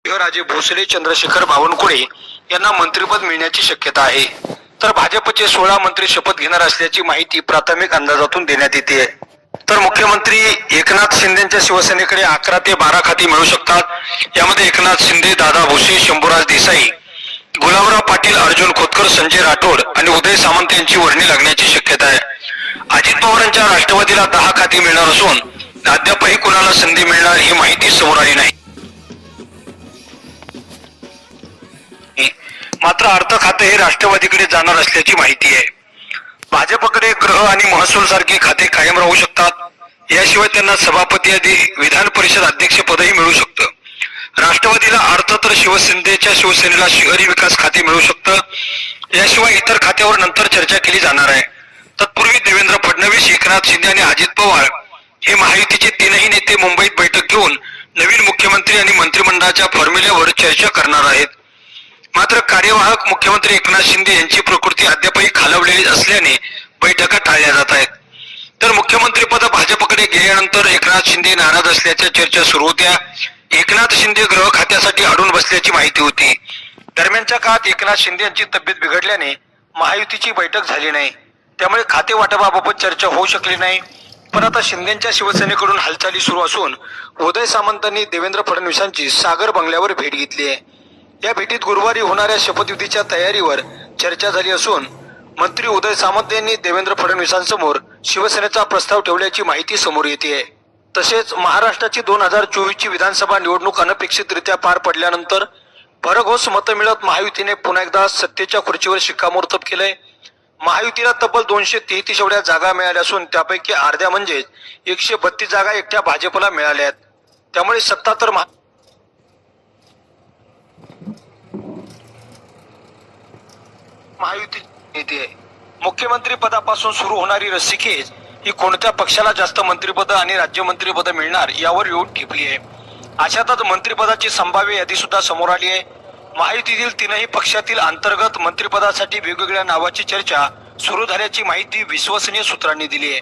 राजे भोसले चंद्रशेखर बावनकुळे यांना मंत्रिपद मिळण्याची शक्यता आहे। तर भाजपचे 16 मंत्री शपथ घेणार असल्याची माहिती प्राथमिक अंदाजातून देण्यात येते। तर मुख्यमंत्री एकनाथ शिंदेच्या शिवसेनेकडे 11 ते 12 खाती मिळू शकतात। यामध्ये एकनाथ शिंदे, दादा भुसे, शंभूराज देसाई, गुलाबराव पाटील, अर्जुन खोतकर, संजय राठोड आणि उदय सामंत यांची वर्णी लागण्याची शक्यता आहे। अजित पवारांच्या राष्ट्रवादीला 10 खाती मिळणार असून अद्यापही कुणाला संधी मिळणार ही माहिती समोर आली नाही। मात्र अर्थ खाते हे राष्ट्रवादीकडे जाणार असल्याची माहिती आहे। भाजपकडे गृह आणि महसूल सारखी खाते कायम राहू शकतात। याशिवाय त्यांना सभापती आदी विधान परिषद अध्यक्ष पदही मिळू शकतं। राष्ट्रवादीला अर्थ तर शिवसेनेला शहरी विकास खाते मिळू शकतं। याशिवाय इतर खात्यावर नंतर चर्चा केली जाणार आहे। तत्पूर्वी देवेंद्र फडणवीस, एकनाथ शिंदे आणि अजित पवार हे महायुतीचे तीनही नेते मुंबईत बैठक घेऊन नवीन मुख्यमंत्री आणि मंत्रिमंडळाच्या फॉर्म्युल्यावर चर्चा करणार आहेत। मात्र कार्यवाहक मुख्यमंत्री एकनाथ शिंदे यांची प्रकृती अद्यापही खालावलेली असल्याने बैठका टाळल्या जात आहेत। तर मुख्यमंत्रीपद भाजपकडे गेल्यानंतर एकनाथ शिंदे नाराज असल्याच्या चर्चा सुरू होत्या। एकनाथ शिंदे गृह खात्यासाठी अडून बसल्याची माहिती होती। दरम्यानच्या काळात एकनाथ शिंदे यांची तब्येत बिघडल्याने महायुतीची बैठक झाली नाही, त्यामुळे खाते वाटपाबाबत चर्चा होऊ शकली नाही। पण आता शिंदेच्या शिवसेनेकडून हालचाली सुरू असून उदय सामंतांनी देवेंद्र फडणवीसांची सागर बंगल्यावर भेट घेतली आहे। या भेटीत गुरुवारी होणाऱ्या शपथविधीच्या तयारीवर चर्चा झाली असून मंत्री उदय सामंत यांनी देवेंद्र फडणवीसांसमोर शिवसेनेचा प्रस्ताव ठेवल्याची माहिती समोर येते आहे। तसेच महाराष्ट्राची 2024ची विधानसभा निवडणूक अनपेक्षितरित्या पार पडल्यानंतर भरघोस मतं मिळत महायुतीने पुन्हा एकदा सत्तेच्या खुर्चीवर शिक्कामोर्तब केलंय। महायुतीला तब्बल 233 एवढ्या जागा मिळाल्या असून त्यापैकी अर्ध्या म्हणजेच 132 जागा एकट्या भाजपला मिळाल्या आहेत। त्यामुळे सत्ता तर महायुती येते। मुख्यमंत्री पदापासून सुरू होणारी रस्सीखेच ही कोणत्या पक्षाला जास्त मंत्रिपद आणि राज्यमंत्रीपद मिळणार यावर येऊन ठेपली आहे। अशातच मंत्रिपदाची संभाव्य यादी सुद्धा समोर आली आहे। महायुतीतील तीनही पक्षातील अंतर्गत मंत्रिपदासाठी वेगवेगळ्या नावाची चर्चा सुरू झाल्याची माहिती विश्वसनीय सूत्रांनी दिली आहे।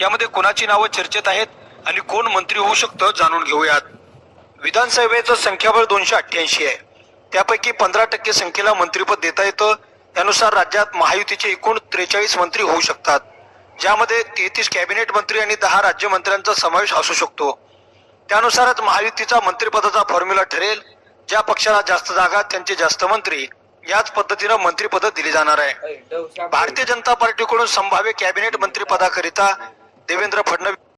यामध्ये कोणाची नावं चर्चेत आहेत आणि कोण मंत्री होऊ शकतं जाणून घेऊयात। विधानसभेचं संख्याबळ 288 आहे। त्यापैकी 15% संख्येला मंत्रिपद देता येतं। त्यानुसार राज्यात महायुतीचे एकूण 43 मंत्री होऊ शकतात, ज्यामध्ये 33 कॅबिनेट मंत्री आणि 10 राज्यमंत्र्यांचा समावेश असू शकतो। त्यानुसारच महायुतीचा मंत्रिपदाचा फॉर्म्युला ठरेल। ज्या पक्षाला जास्त जागा त्यांचे जास्त मंत्री, याच पद्धतीनं मंत्रिपद दिली जाणार आहे। भारतीय जनता पार्टीकडून संभाव्य कॅबिनेट मंत्रिपदाकरिता देवेंद्र फडणवीस